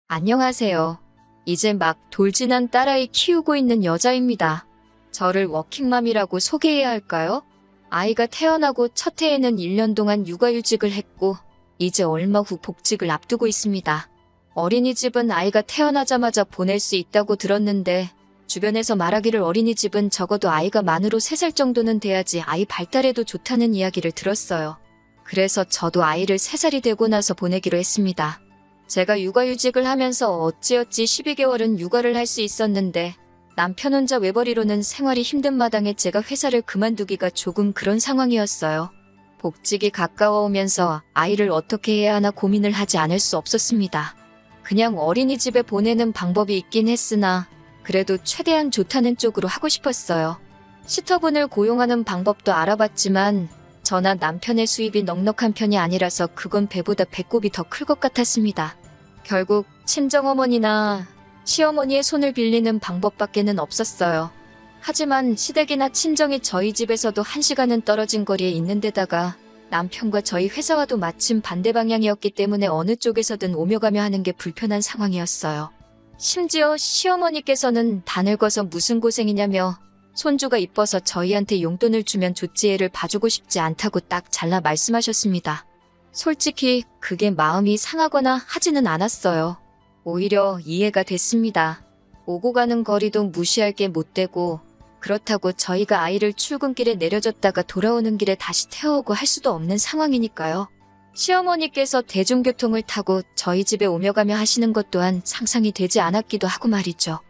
안녕하세요. 이제 막 돌진한 딸아이 키우고 있는 여자입니다. 저를 워킹맘이라고 소개해야 할까요? 아이가 태어나고 첫 해에는 1년 동안 육아휴직을 했고 이제 얼마 후 복직을 앞두고 있습니다. 어린이집은 아이가 태어나자마자 보낼 수 있다고 들었는데 주변에서 말하기를 어린이집은 적어도 아이가 만으로 3살 정도는 돼야지 아이 발달에도 좋다는 이야기를 들었어요. 그래서 저도 아이를 3살이 되고 나서 보내기로 했습니다. 제가 육아휴직을 하면서 어찌어찌 12개월은 육아를 할 수 있었는데 남편 혼자 외벌이로는 생활이 힘든 마당에 제가 회사를 그만두기가 조금 그런 상황이었어요. 복직이 가까워오면서 아이를 어떻게 해야 하나 고민을 하지 않을 수 없었습니다. 그냥 어린이집에 보내는 방법이 있긴 했으나 그래도 최대한 좋다는 쪽으로 하고 싶었어요. 시터분을 고용하는 방법도 알아봤지만 저나 남편의 수입이 넉넉한 편이 아니라서 그건 배보다 배꼽이 더 클 것 같았습니다. 결국 친정어머니나 시어머니의 손을 빌리는 방법밖에는 없었어요. 하지만 시댁이나 친정이 저희 집에서도 1시간은 떨어진 거리에 있는 데다가 남편과 저희 회사와도 마침 반대 방향이었기 때문에 어느 쪽에서든 오며 가며 하는 게 불편한 상황이었어요. 심지어 시어머니께서는 다 늙어서 무슨 고생이냐며 손주가 이뻐서 저희한테 용돈을 주면 좋지 애를 봐주고 싶지 않다고 딱 잘라 말씀하셨습니다. 솔직히 그게 마음이 상하거나 하지는 않았어요. 오히려 이해가 됐습니다. 오고 가는 거리도 무시할 게 못 되고 그렇다고 저희가 아이를 출근길에 내려줬다가 돌아오는 길에 다시 태워오고 할 수도 없는 상황이니까요. 시어머니께서 대중교통을 타고 저희 집에 오며 가며 하시는 것 또한 상상이 되지 않았기도 하고 말이죠.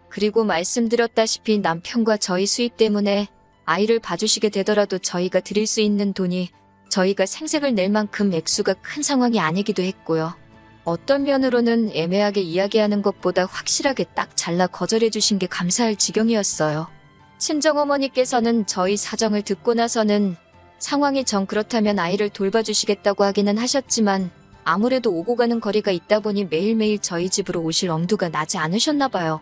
그리고 말씀드렸다시피 남편과 저희 수입 때문에 아이를 봐주시게 되더라도 저희가 드릴 수 있는 돈이 저희가 생색을 낼 만큼 액수가 큰 상황이 아니기도 했고요. 어떤 면으로는 애매하게 이야기하는 것보다 확실하게 딱 잘라 거절해 주신 게 감사할 지경이었어요. 친정어머니께서는 저희 사정을 듣고 나서는 상황이 정 그렇다면 아이를 돌봐주시겠다고 하기는 하셨지만 아무래도 오고 가는 거리가 있다 보니 매일매일 저희 집으로 오실 엄두가 나지 않으셨나 봐요.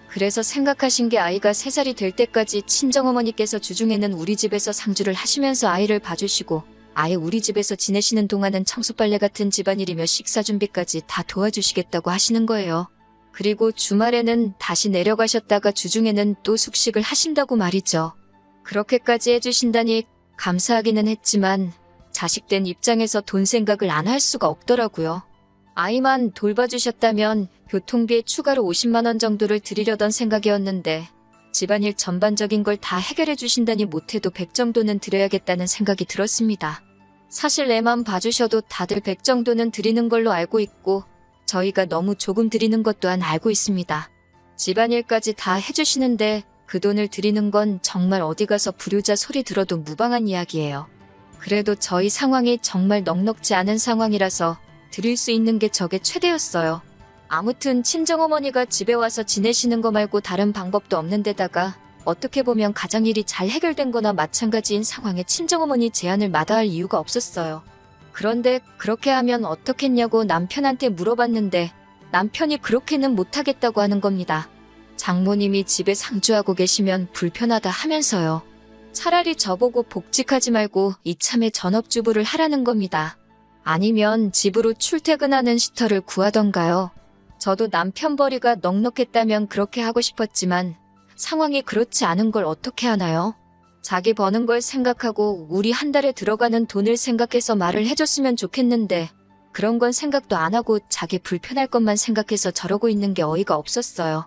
그래서 생각하신 게 아이가 3살이 될 때까지 친정어머니께서 주중에는 우리 집에서 상주를 하시면서 아이를 봐주시고 아예 우리 집에서 지내시는 동안은 청소빨래 같은 집안일이며 식사 준비까지 다 도와주시겠다고 하시는 거예요. 그리고 주말에는 다시 내려가셨다가 주중에는 또 숙식을 하신다고 말이죠. 그렇게까지 해주신다니 감사하기는 했지만 자식된 입장에서 돈 생각을 안 할 수가 없더라고요. 아이만 돌봐주셨다면 교통비에 추가로 50만 원 정도를 드리려던 생각이었는데 집안일 전반적인 걸 다 해결해 주신다니 못해도 100 정도는 드려야겠다는 생각이 들었습니다. 사실 애만 봐주셔도 다들 100 정도는 드리는 걸로 알고 있고 저희가 너무 조금 드리는 것 또한 알고 있습니다. 집안일까지 다 해주시는데 그 돈을 드리는 건 정말 어디 가서 불효자 소리 들어도 무방한 이야기예요. 그래도 저희 상황이 정말 넉넉지 않은 상황이라서 드릴 수 있는 게 저게 최대였어요. 아무튼 친정어머니가 집에 와서 지내시는 거 말고 다른 방법도 없는 데다가 어떻게 보면 가장일이 잘 해결된 거나 마찬가지인 상황에 친정어머니 제안을 마다할 이유가 없었어요. 그런데 그렇게 하면 어떻겠냐고 남편한테 물어봤는데 남편이 그렇게는 못하겠다고 하는 겁니다. 장모님이 집에 상주하고 계시면 불편하다 하면서요. 차라리 저보고 복직하지 말고 이참에 전업주부를 하라는 겁니다. 아니면 집으로 출퇴근하는 시터를 구하던가요. 저도 남편 벌이가 넉넉했다면 그렇게 하고 싶었지만 상황이 그렇지 않은 걸 어떻게 하나요? 자기 버는 걸 생각하고 우리 한 달에 들어가는 돈을 생각해서 말을 해줬으면 좋겠는데 그런 건 생각도 안 하고 자기 불편할 것만 생각해서 저러고 있는 게 어이가 없었어요.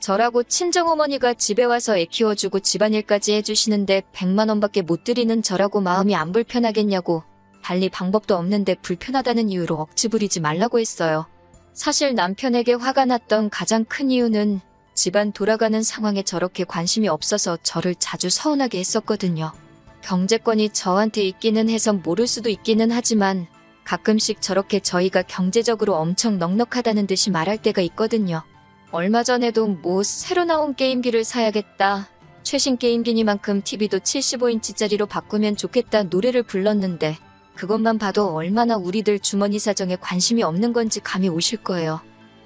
저라고 친정어머니가 집에 와서 애 키워주고 집안일까지 해주시는데 100만 원밖에 못 드리는 저라고 마음이 안 불편하겠냐고 달리 방법도 없는데 불편하다는 이유로 억지 부리지 말라고 했어요. 사실 남편에게 화가 났던 가장 큰 이유는 집안 돌아가는 상황에 저렇게 관심이 없어서 저를 자주 서운하게 했었거든요. 경제권이 저한테 있기는 해서 모를 수도 있기는 하지만 가끔씩 저렇게 저희가 경제적으로 엄청 넉넉하다는 듯이 말할 때가 있거든요. 얼마 전에도 뭐 새로 나온 게임기를 사야겠다. 최신 게임기니만큼 TV도 75인치짜리로 바꾸면 좋겠다 노래를 불렀는데 그것만 봐도 얼마나 우리들 주머니 사정에 관심이 없는 건지 감이 오실 거예요.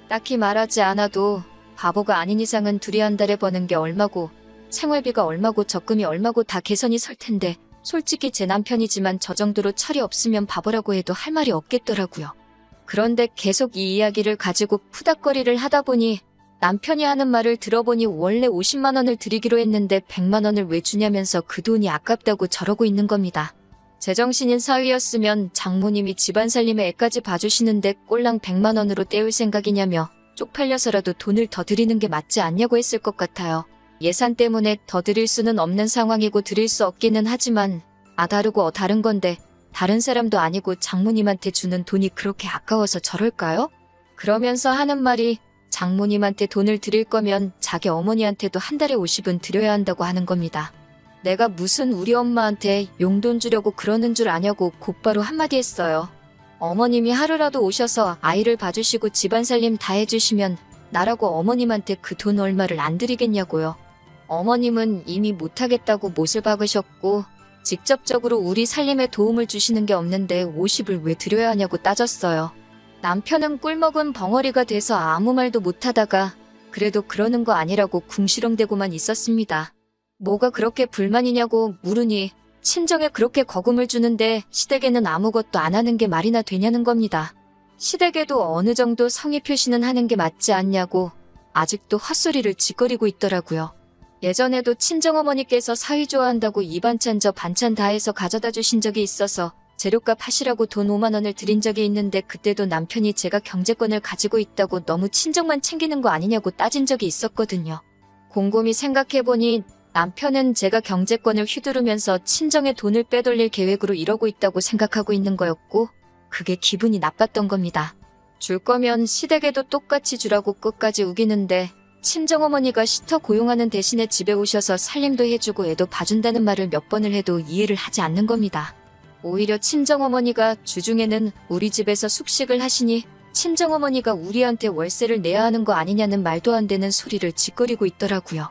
딱히 말하지 않아도 바보가 아닌 이상은 둘이 한 달에 버는 게 얼마고 생활비가 얼마고 적금이 얼마고 다 계산이 설 텐데 솔직히 제 남편이지만 저 정도로 철이 없으면 바보라고 해도 할 말이 없겠더라고요. 그런데 계속 이 이야기를 가지고 푸닥거리를 하다 보니 남편이 하는 말을 들어보니 원래 50만 원을 드리기로 했는데 100만 원을 왜 주냐면서 그 돈이 아깝다고 저러고 있는 겁니다. 제정신인 사위였으면 장모님이 집안 살림에 애까지 봐주시는데 꼴랑 100만 원으로 때울 생각이냐며 쪽팔려서라도 돈을 더 드리는 게 맞지 않냐고 했을 것 같아요. 예산 때문에 더 드릴 수는 없는 상황이고 드릴 수 없기는 하지만 다르고 다른 건데 다른 사람도 아니고 장모님한테 주는 돈이 그렇게 아까워서 저럴까요? 그러면서 하는 말이 장모님한테 돈을 드릴 거면 자기 어머니한테도 한 달에 50은 드려야 한다고 하는 겁니다. 내가 무슨 우리 엄마한테 용돈 주려고 그러는 줄 아냐고 곧바로 한마디 했어요. 어머님이 하루라도 오셔서 아이를 봐주시고 집안 살림 다 해주시면 나라고 어머님한테 그 돈 얼마를 안 드리겠냐고요. 어머님은 이미 못하겠다고 못을 박으셨고 직접적으로 우리 살림에 도움을 주시는 게 없는데 50을 왜 드려야 하냐고 따졌어요. 남편은 꿀먹은 벙어리가 돼서 아무 말도 못하다가 그래도 그러는 거 아니라고 궁시렁대고만 있었습니다. 뭐가 그렇게 불만이냐고 물으니 친정에 그렇게 거금을 주는데 시댁에는 아무것도 안 하는 게 말이나 되냐는 겁니다. 시댁에도 어느 정도 성의 표시는 하는 게 맞지 않냐고 아직도 헛소리를 짓거리고 있더라고요. 예전에도 친정어머니께서 사위 좋아한다고 이 반찬 저 반찬 다 해서 가져다 주신 적이 있어서 재료값 하시라고 돈 5만 원을 드린 적이 있는데 그때도 남편이 제가 경제권을 가지고 있다고 너무 친정만 챙기는 거 아니냐고 따진 적이 있었거든요. 곰곰이 생각해보니 남편은 제가 경제권을 휘두르면서 친정에 돈을 빼돌릴 계획으로 이러고 있다고 생각하고 있는 거였고 그게 기분이 나빴던 겁니다. 줄 거면 시댁에도 똑같이 주라고 끝까지 우기는데 친정어머니가 시터 고용하는 대신에 집에 오셔서 살림도 해주고 애도 봐준다는 말을 몇 번을 해도 이해를 하지 않는 겁니다. 오히려 친정어머니가 주중에는 우리 집에서 숙식을 하시니 친정어머니가 우리한테 월세를 내야 하는 거 아니냐는 말도 안 되는 소리를 짓거리고 있더라고요.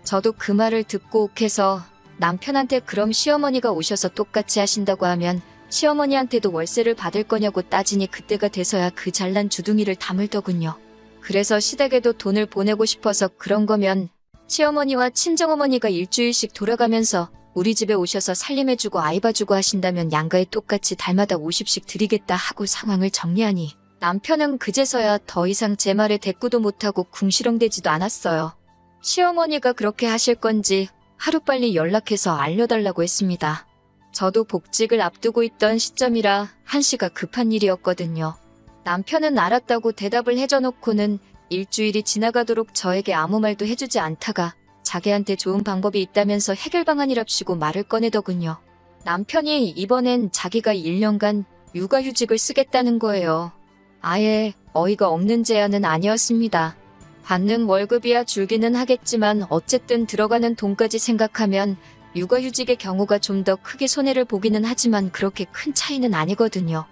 저도 그 말을 듣고 욱해서 남편한테 그럼 시어머니가 오셔서 똑같이 하신다고 하면 시어머니한테도 월세를 받을 거냐고 따지니 그때가 돼서야 그 잘난 주둥이를 다물더군요. 그래서 시댁에도 돈을 보내고 싶어서 그런 거면 시어머니와 친정어머니가 일주일씩 돌아가면서 우리 집에 오셔서 살림해주고 아이 봐주고 하신다면 양가에 똑같이 달마다 50씩 드리겠다 하고 상황을 정리하니 남편은 그제서야 더 이상 제 말에 대꾸도 못하고 궁시렁대지도 않았어요. 시어머니가 그렇게 하실 건지 하루빨리 연락해서 알려달라고 했습니다. 저도 복직을 앞두고 있던 시점이라 한시가 급한 일이었거든요. 남편은 알았다고 대답을 해줘놓고는 일주일이 지나가도록 저에게 아무 말도 해주지 않다가 자기한테 좋은 방법이 있다면서 해결 방안이랍시고 말을 꺼내더군요. 남편이 이번엔 자기가 1년간 육아휴직을 쓰겠다는 거예요. 아예 어이가 없는 제안은 아니었습니다. 받는 월급이야 줄기는 하겠지만 어쨌든 들어가는 돈까지 생각하면 육아휴직의 경우가 좀 더 크게 손해를 보기는 하지만 그렇게 큰 차이는 아니거든요.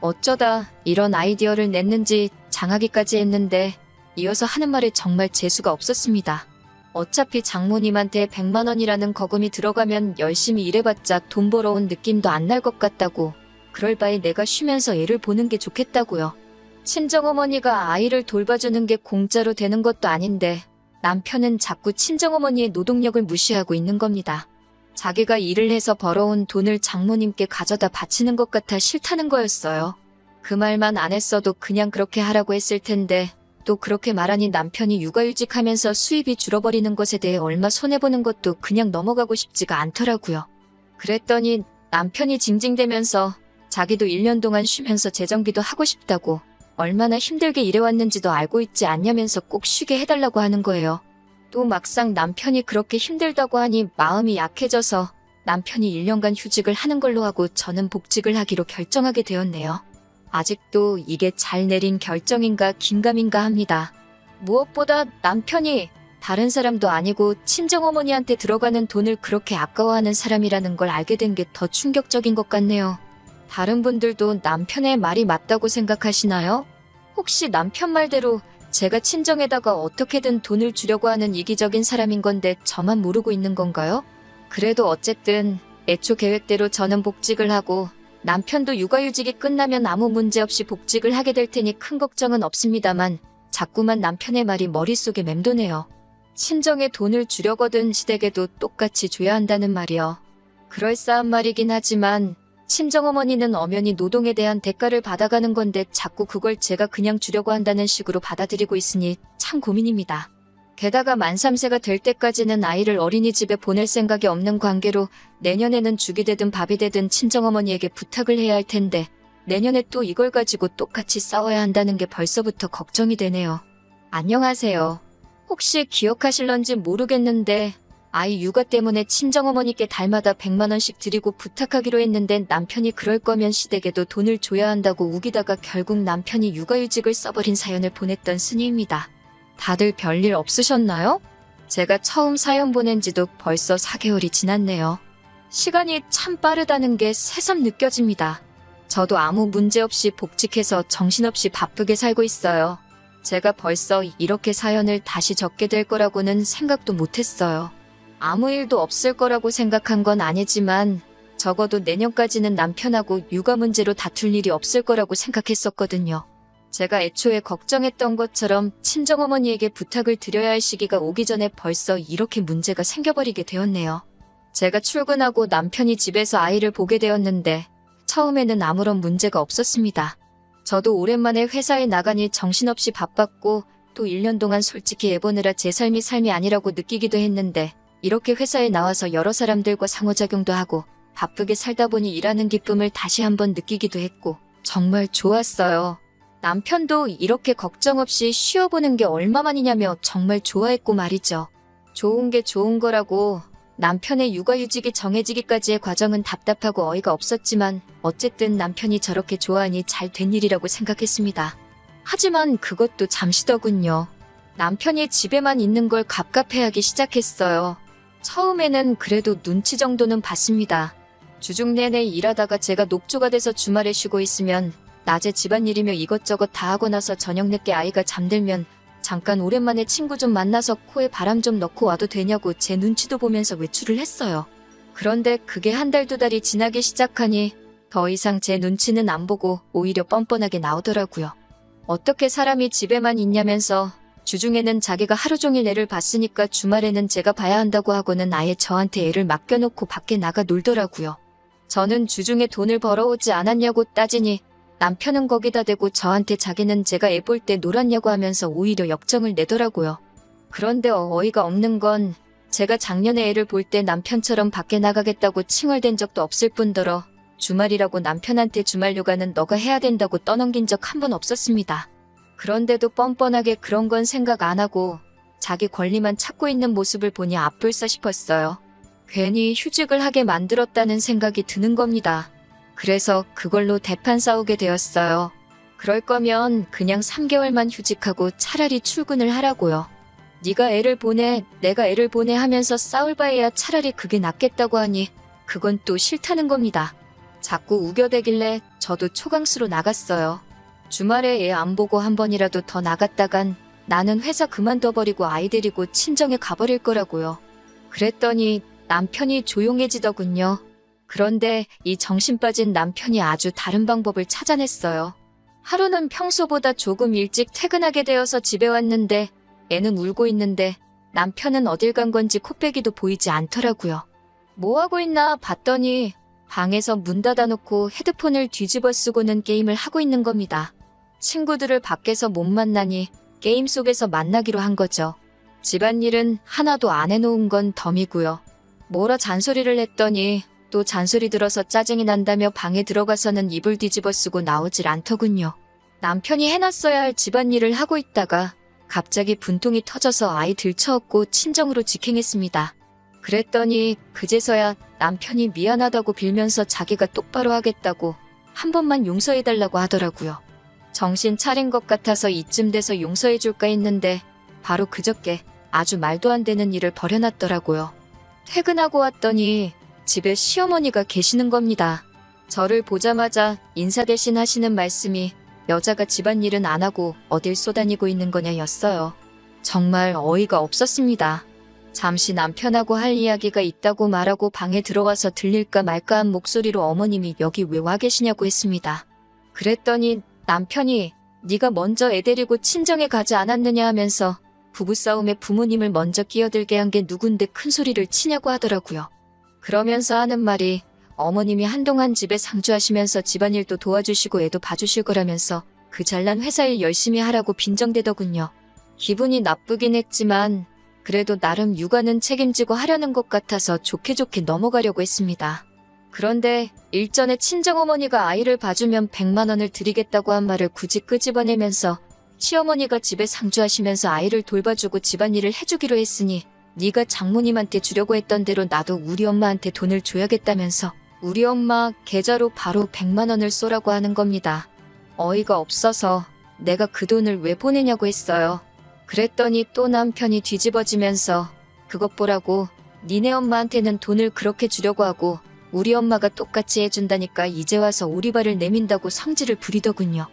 어쩌다 이런 아이디어를 냈는지 장하기까지 했는데 이어서 하는 말에 정말 재수가 없었습니다. 어차피 장모님한테 100만 원이라는 거금이 들어가면 열심히 일해봤자 돈 벌어온 느낌도 안 날 것 같다고 그럴 바에 내가 쉬면서 애를 보는 게 좋겠다고요. 친정어머니가 아이를 돌봐주는 게 공짜로 되는 것도 아닌데 남편은 자꾸 친정어머니의 노동력을 무시하고 있는 겁니다. 자기가 일을 해서 벌어온 돈을 장모님께 가져다 바치는 것 같아 싫다는 거였어요. 그 말만 안 했어도 그냥 그렇게 하라고 했을 텐데 또 그렇게 말하니 남편이 육아휴직하면서 수입이 줄어버리는 것에 대해 얼마 손해보는 것도 그냥 넘어가고 싶지가 않더라고요. 그랬더니 남편이 징징대면서 자기도 1년 동안 쉬면서 재정비도 하고 싶다고 얼마나 힘들게 일해왔는지도 알고 있지 않냐면서 꼭 쉬게 해달라고 하는 거예요. 또 막상 남편이 그렇게 힘들다고 하니 마음이 약해져서 남편이 1년간 휴직을 하는 걸로 하고 저는 복직을 하기로 결정하게 되었네요. 아직도 이게 잘 내린 결정인가 긴가민가 합니다. 무엇보다 남편이 다른 사람도 아니고 친정어머니한테 들어가는 돈을 그렇게 아까워하는 사람이라는 걸 알게 된 게 더 충격적인 것 같네요. 다른 분들도 남편의 말이 맞다고 생각하시나요? 혹시 남편 말대로 제가 친정에다가 어떻게든 돈을 주려고 하는 이기적인 사람인 건데 저만 모르고 있는 건가요? 그래도 어쨌든 애초 계획대로 저는 복직을 하고 남편도 육아휴직이 끝나면 아무 문제 없이 복직을 하게 될 테니 큰 걱정은 없습니다만 자꾸만 남편의 말이 머릿속에 맴도네요. 친정에 돈을 주려거든 시댁에도 똑같이 줘야 한다는 말이요. 그럴싸한 말이긴 하지만 친정어머니는 엄연히 노동에 대한 대가를 받아가는 건데 자꾸 그걸 제가 그냥 주려고 한다는 식으로 받아들이고 있으니 참 고민입니다. 게다가 만 3세가 될 때까지는 아이를 어린이집에 보낼 생각이 없는 관계로 내년에는 죽이 되든 밥이 되든 친정어머니에게 부탁을 해야 할 텐데 내년에 또 이걸 가지고 똑같이 싸워야 한다는 게 벌써부터 걱정이 되네요. 안녕하세요. 혹시 기억하실런지 모르겠는데 아이 육아 때문에 친정어머니께 달마다 100만 원씩 드리고 부탁하기로 했는데 남편이 그럴 거면 시댁에도 돈을 줘야 한다고 우기다가 결국 남편이 육아휴직을 써버린 사연을 보냈던 순이입니다. 다들 별일 없으셨나요? 제가 처음 사연 보낸 지도 벌써 4개월이 지났네요. 시간이 참 빠르다는 게 새삼 느껴집니다. 저도 아무 문제 없이 복직해서 정신없이 바쁘게 살고 있어요. 제가 벌써 이렇게 사연을 다시 적게 될 거라고는 생각도 못했어요. 아무 일도 없을 거라고 생각한 건 아니지만 적어도 내년까지는 남편하고 육아 문제로 다툴 일이 없을 거라고 생각했었거든요. 제가 애초에 걱정했던 것처럼 친정어머니에게 부탁을 드려야 할 시기가 오기 전에 벌써 이렇게 문제가 생겨버리게 되었네요. 제가 출근하고 남편이 집에서 아이를 보게 되었는데 처음에는 아무런 문제가 없었습니다. 저도 오랜만에 회사에 나가니 정신없이 바빴고 또 1년 동안 솔직히 애보느라 제 삶이 아니라고 느끼기도 했는데 이렇게 회사에 나와서 여러 사람들과 상호작용도 하고 바쁘게 살다 보니 일하는 기쁨을 다시 한번 느끼기도 했고 정말 좋았어요. 남편도 이렇게 걱정 없이 쉬어보는 게 얼마만이냐며 정말 좋아했고 말이죠. 좋은 게 좋은 거라고 남편의 육아휴직이 정해지기까지의 과정은 답답하고 어이가 없었지만 어쨌든 남편이 저렇게 좋아하니 잘 된 일이라고 생각했습니다. 하지만 그것도 잠시더군요. 남편이 집에만 있는 걸 갑갑해하기 시작했어요. 처음에는 그래도 눈치 정도는 봤습니다. 주중 내내 일하다가 제가 녹초가 돼서 주말에 쉬고 있으면 낮에 집안일이며 이것저것 다 하고 나서 저녁 늦게 아이가 잠들면 잠깐 오랜만에 친구 좀 만나서 코에 바람 좀 넣고 와도 되냐고 제 눈치도 보면서 외출을 했어요. 그런데 그게 한 달 두 달이 지나기 시작하니 더 이상 제 눈치는 안 보고 오히려 뻔뻔하게 나오더라고요. 어떻게 사람이 집에만 있냐면서 주중에는 자기가 하루 종일 애를 봤으니까 주말에는 제가 봐야 한다고 하고는 아예 저한테 애를 맡겨놓고 밖에 나가 놀더라고요. 저는 주중에 돈을 벌어오지 않았냐고 따지니 남편은 거기다 대고 저한테 자기는 제가 애 볼 때 놀았냐고 하면서 오히려 역정을 내더라고요. 그런데 어이가 없는 건 제가 작년에 애를 볼 때 남편처럼 밖에 나가겠다고 칭얼댄 적도 없을 뿐더러 주말이라고 남편한테 주말 육아는 너가 해야 된다고 떠넘긴 적 한 번 없었습니다. 그런데도 뻔뻔하게 그런 건 생각 안 하고 자기 권리만 찾고 있는 모습을 보니 아플싸 싶었어요. 괜히 휴직을 하게 만들었다는 생각이 드는 겁니다. 그래서 그걸로 대판 싸우게 되었어요. 그럴 거면 그냥 3개월만 휴직하고 차라리 출근을 하라고요. 네가 애를 보내, 내가 애를 보내 하면서 싸울 바에야 차라리 그게 낫겠다고 하니 그건 또 싫다는 겁니다. 자꾸 우겨대길래 저도 초강수로 나갔어요. 주말에 애 안 보고 한 번이라도 더 나갔다간 나는 회사 그만둬버리고 아이 데리고 친정에 가버릴 거라고요. 그랬더니 남편이 조용해지더군요. 그런데 이 정신 빠진 남편이 아주 다른 방법을 찾아냈어요. 하루는 평소보다 조금 일찍 퇴근하게 되어서 집에 왔는데 애는 울고 있는데 남편은 어딜 간 건지 코빼기도 보이지 않더라고요. 뭐 하고 있나 봤더니 방에서 문 닫아놓고 헤드폰을 뒤집어 쓰고는 게임을 하고 있는 겁니다. 친구들을 밖에서 못 만나니 게임 속에서 만나기로 한 거죠. 집안일은 하나도 안 해놓은 건 덤이고요. 뭐라 잔소리를 했더니 또 잔소리 들어서 짜증이 난다며 방에 들어가서는 이불 뒤집어 쓰고 나오질 않더군요. 남편이 해놨어야 할 집안일을 하고 있다가 갑자기 분통이 터져서 아이 들쳐업고 친정으로 직행했습니다. 그랬더니 그제서야 남편이 미안하다고 빌면서 자기가 똑바로 하겠다고 한 번만 용서해달라고 하더라고요. 정신 차린 것 같아서 이쯤 돼서 용서해줄까 했는데 바로 그저께 아주 말도 안 되는 일을 벌여놨더라고요. 퇴근하고 왔더니 집에 시어머니가 계시는 겁니다. 저를 보자마자 인사 대신 하시는 말씀이 여자가 집안일은 안 하고 어딜 쏘다니고 있는 거냐였어요. 정말 어이가 없었습니다. 잠시 남편하고 할 이야기가 있다고 말하고 방에 들어와서 들릴까 말까 한 목소리로 어머님이 여기 왜 와 계시냐고 했습니다. 그랬더니 남편이 네가 먼저 애 데리고 친정에 가지 않았느냐 하면서 부부싸움에 부모님을 먼저 끼어들게 한 게 누군데 큰 소리를 치냐고 하더라고요. 그러면서 하는 말이 어머님이 한동안 집에 상주하시면서 집안일도 도와주시고 애도 봐주실 거라면서 그 잘난 회사일 열심히 하라고 빈정대더군요. 기분이 나쁘긴 했지만 그래도 나름 육아는 책임지고 하려는 것 같아서 좋게 넘어가려고 했습니다. 그런데 일전에 친정어머니가 아이를 봐주면 100만 원을 드리겠다고 한 말을 굳이 끄집어내면서 시어머니가 집에 상주하시면서 아이를 돌봐주고 집안일을 해주기로 했으니 네가 장모님한테 주려고 했던 대로 나도 우리 엄마한테 돈을 줘야겠다면서 우리 엄마 계좌로 바로 100만 원을 쏘라고 하는 겁니다. 어이가 없어서 내가 그 돈을 왜 보내냐고 했어요. 그랬더니 또 남편이 뒤집어지면서 그것 보라고 니네 엄마한테는 돈을 그렇게 주려고 하고 우리 엄마가 똑같이 해준다니까 이제 와서 오리발을 내민다고 성질을 부리더군요.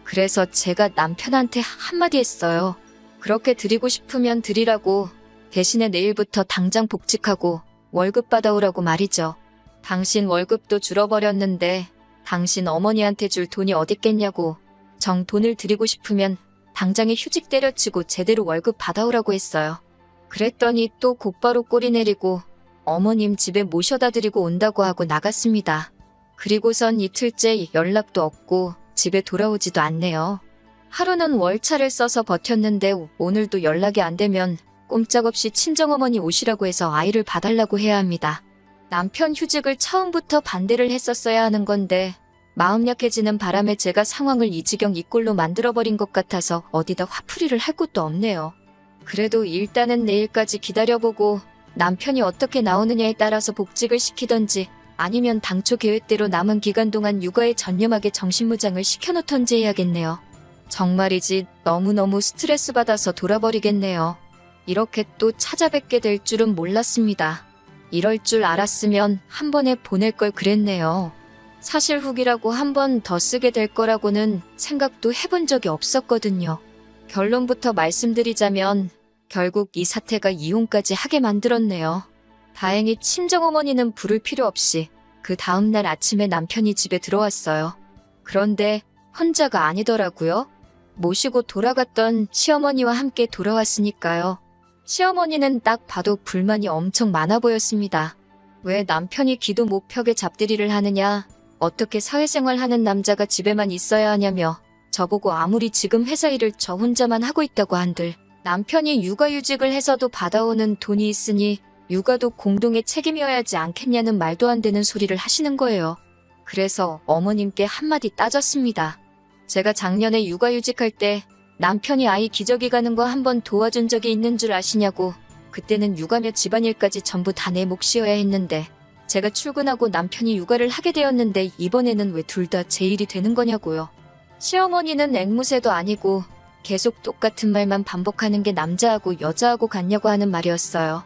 그래서 제가 남편한테 한마디 했어요. 그렇게 드리고 싶으면 드리라고, 대신에 내일부터 당장 복직하고 월급 받아오라고 말이죠. 당신 월급도 줄어버렸는데 당신 어머니한테 줄 돈이 어딨겠냐고, 정 돈을 드리고 싶으면 당장에 휴직 때려치고 제대로 월급 받아오라고 했어요. 그랬더니 또 곧바로 꼬리 내리고 어머님 집에 모셔다 드리고 온다고 하고 나갔습니다. 그리고선 이틀째 연락도 없고 집에 돌아오지도 않네요. 하루는 월차를 써서 버텼는데 오늘도 연락이 안 되면 꼼짝없이 친정어머니 오시라고 해서 아이를 봐달라고 해야 합니다. 남편 휴직을 처음부터 반대를 했었어야 하는 건데 마음 약해지는 바람에 제가 상황을 이 지경 이 꼴로 만들어버린 것 같아서 어디다 화풀이를 할 곳도 없네요. 그래도 일단은 내일까지 기다려보고 남편이 어떻게 나오느냐에 따라서 복직을 시키던지 아니면 당초 계획대로 남은 기간 동안 육아에 전념하게 정신무장을 시켜놓던지 해야겠네요. 정말이지 너무너무 스트레스 받아서 돌아버리겠네요. 이렇게 또 찾아뵙게 될 줄은 몰랐습니다. 이럴 줄 알았으면 한 번에 보낼 걸 그랬네요. 사실 후기라고 한 번 더 쓰게 될 거라고는 생각도 해본 적이 없었거든요. 결론부터 말씀드리자면 결국 이 사태가 이혼까지 하게 만들었네요. 다행히 친정어머니는 부를 필요 없이 그 다음날 아침에 남편이 집에 들어왔어요. 그런데 혼자가 아니더라고요. 모시고 돌아갔던 시어머니와 함께 돌아왔으니까요. 시어머니는 딱 봐도 불만이 엄청 많아 보였습니다. 왜 남편이 기도 못 펴게 잡들이를 하느냐, 어떻게 사회생활하는 남자가 집에만 있어야 하냐며 저보고 아무리 지금 회사 일을 저 혼자만 하고 있다고 한들 남편이 육아휴직을 해서도 받아오는 돈이 있으니 육아도 공동의 책임이어야지 않겠냐는 말도 안 되는 소리를 하시는 거예요. 그래서 어머님께 한마디 따졌습니다. 제가 작년에 육아휴직할 때 남편이 아이 기저귀 가는 거 한번 도와준 적이 있는 줄 아시냐고. 그때는 육아며 집안일까지 전부 다 내 몫이어야 했는데 제가 출근하고 남편이 육아를 하게 되었는데 이번에는 왜 둘 다 제 일이 되는 거냐고요. 시어머니는 앵무새도 아니고 계속 똑같은 말만 반복하는 게 남자하고 여자하고 같냐고 하는 말이었어요.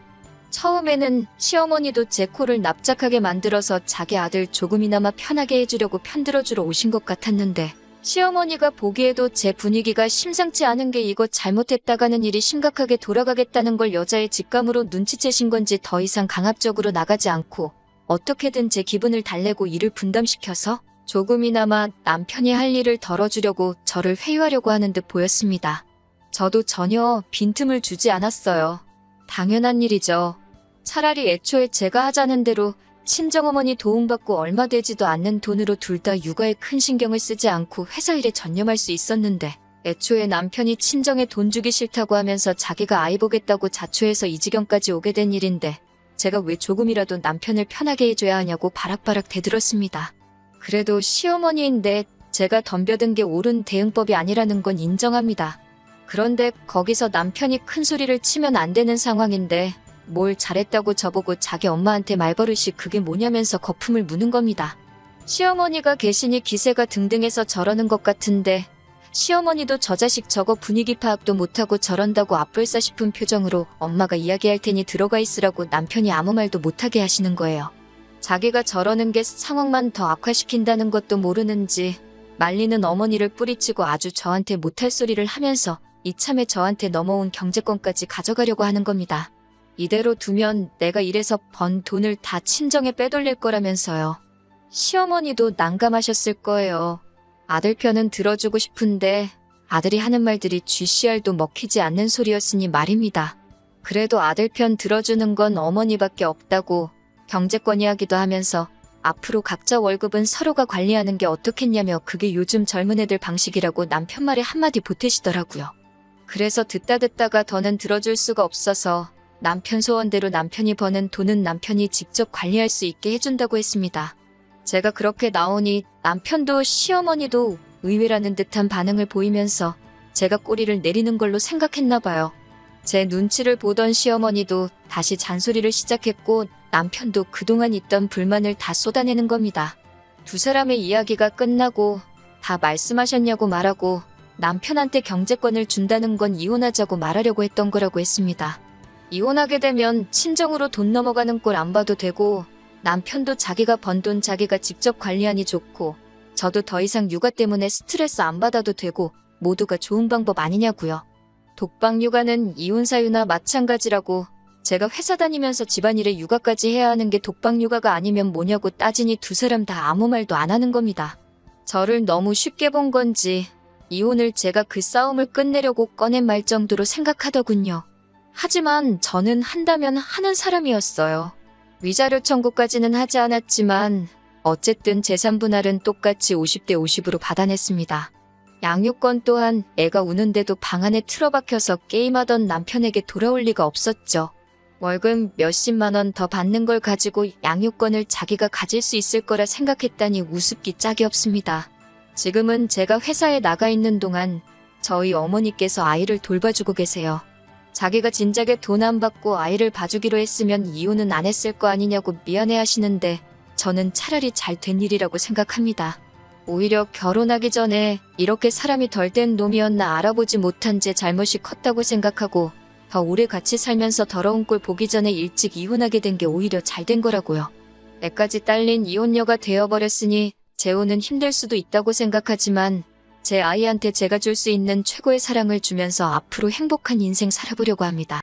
처음에는 시어머니도 제 코를 납작하게 만들어서 자기 아들 조금이나마 편하게 해주려고 편들어주러 오신 것 같았는데 시어머니가 보기에도 제 분위기가 심상치 않은 게 이거 잘못했다가는 일이 심각하게 돌아가겠다는 걸 여자의 직감으로 눈치채신 건지 더 이상 강압적으로 나가지 않고 어떻게든 제 기분을 달래고 일을 분담시켜서 조금이나마 남편이 할 일을 덜어주려고 저를 회유하려고 하는 듯 보였습니다. 저도 전혀 빈틈을 주지 않았어요. 당연한 일이죠. 차라리 애초에 제가 하자는 대로 친정어머니 도움받고 얼마 되지도 않는 돈으로 둘 다 육아에 큰 신경을 쓰지 않고 회사 일에 전념할 수 있었는데 애초에 남편이 친정에 돈 주기 싫다고 하면서 자기가 아이 보겠다고 자초해서 이 지경까지 오게 된 일인데 제가 왜 조금이라도 남편을 편하게 해줘야 하냐고 바락바락 대들었습니다. 그래도 시어머니인데 제가 덤벼든 게 옳은 대응법이 아니라는 건 인정합니다. 그런데 거기서 남편이 큰 소리를 치면 안 되는 상황인데 뭘 잘했다고 저보고 자기 엄마한테 말버릇이 그게 뭐냐면서 거품을 무는 겁니다. 시어머니가 계시니 기세가 등등해서 저러는 것 같은데 시어머니도 저 자식 저거 분위기 파악도 못하고 저런다고 앞불싸 싶은 표정으로 엄마가 이야기할 테니 들어가 있으라고 남편이 아무 말도 못하게 하시는 거예요. 자기가 저러는 게 상황만 더 악화시킨다는 것도 모르는지 말리는 어머니를 뿌리치고 아주 저한테 못할 소리를 하면서 이참에 저한테 넘어온 경제권까지 가져가려고 하는 겁니다. 이대로 두면 내가 일해서 번 돈을 다 친정에 빼돌릴 거라면서요. 시어머니도 난감하셨을 거예요. 아들 편은 들어주고 싶은데 아들이 하는 말들이 GCR도 먹히지 않는 소리였으니 말입니다. 그래도 아들 편 들어주는 건 어머니밖에 없다고 경제권 이야기도 하면서 앞으로 각자 월급은 서로가 관리하는 게 어떻겠냐며 그게 요즘 젊은 애들 방식이라고 남편 말에 한마디 보태시더라고요. 그래서 듣다가 더는 들어줄 수가 없어서 남편 소원대로 남편이 버는 돈은 남편이 직접 관리할 수 있게 해준다고 했습니다. 제가 그렇게 나오니 남편도 시어머니도 의외라는 듯한 반응을 보이면서 제가 꼬리를 내리는 걸로 생각했나 봐요. 제 눈치를 보던 시어머니도 다시 잔소리를 시작했고 남편도 그동안 있던 불만을 다 쏟아내는 겁니다. 두 사람의 이야기가 끝나고 다 말씀하셨냐고 말하고 남편한테 경제권을 준다는 건 이혼하자고 말하려고 했던 거라고 했습니다. 이혼하게 되면 친정으로 돈 넘어가는 꼴 안 봐도 되고 남편도 자기가 번 돈 자기가 직접 관리하니 좋고 저도 더 이상 육아 때문에 스트레스 안 받아도 되고 모두가 좋은 방법 아니냐고요. 독방 육아는 이혼 사유나 마찬가지라고 제가 회사 다니면서 집안일에 육아까지 해야 하는 게 독방 육아가 아니면 뭐냐고 따지니 두 사람 다 아무 말도 안 하는 겁니다. 저를 너무 쉽게 본 건지 이혼을 제가 그 싸움을 끝내려고 꺼낸 말 정도로 생각하더군요. 하지만 저는 한다면 하는 사람이었어요. 위자료 청구까지는 하지 않았지만 어쨌든 재산 분할은 똑같이 50대 50으로 받아냈습니다. 양육권 또한 애가 우는데도 방 안에 틀어박혀서 게임하던 남편에게 돌아올 리가 없었죠. 월급 몇십만 원 더 받는 걸 가지고 양육권을 자기가 가질 수 있을 거라 생각했다니 우습기 짝이 없습니다. 지금은 제가 회사에 나가 있는 동안 저희 어머니께서 아이를 돌봐주고 계세요. 자기가 진작에 돈 안 받고 아이를 봐주기로 했으면 이혼은 안 했을 거 아니냐고 미안해 하시는데 저는 차라리 잘 된 일이라고 생각합니다. 오히려 결혼하기 전에 이렇게 사람이 덜 된 놈이었나 알아보지 못한 제 잘못이 컸다고 생각하고 더 오래 같이 살면서 더러운 꼴 보기 전에 일찍 이혼하게 된 게 오히려 잘 된 거라고요. 애까지 딸린 이혼녀가 되어버렸으니 재혼은 힘들 수도 있다고 생각하지만 제 아이한테 제가 줄 수 있는 최고의 사랑을 주면서 앞으로 행복한 인생 살아보려고 합니다.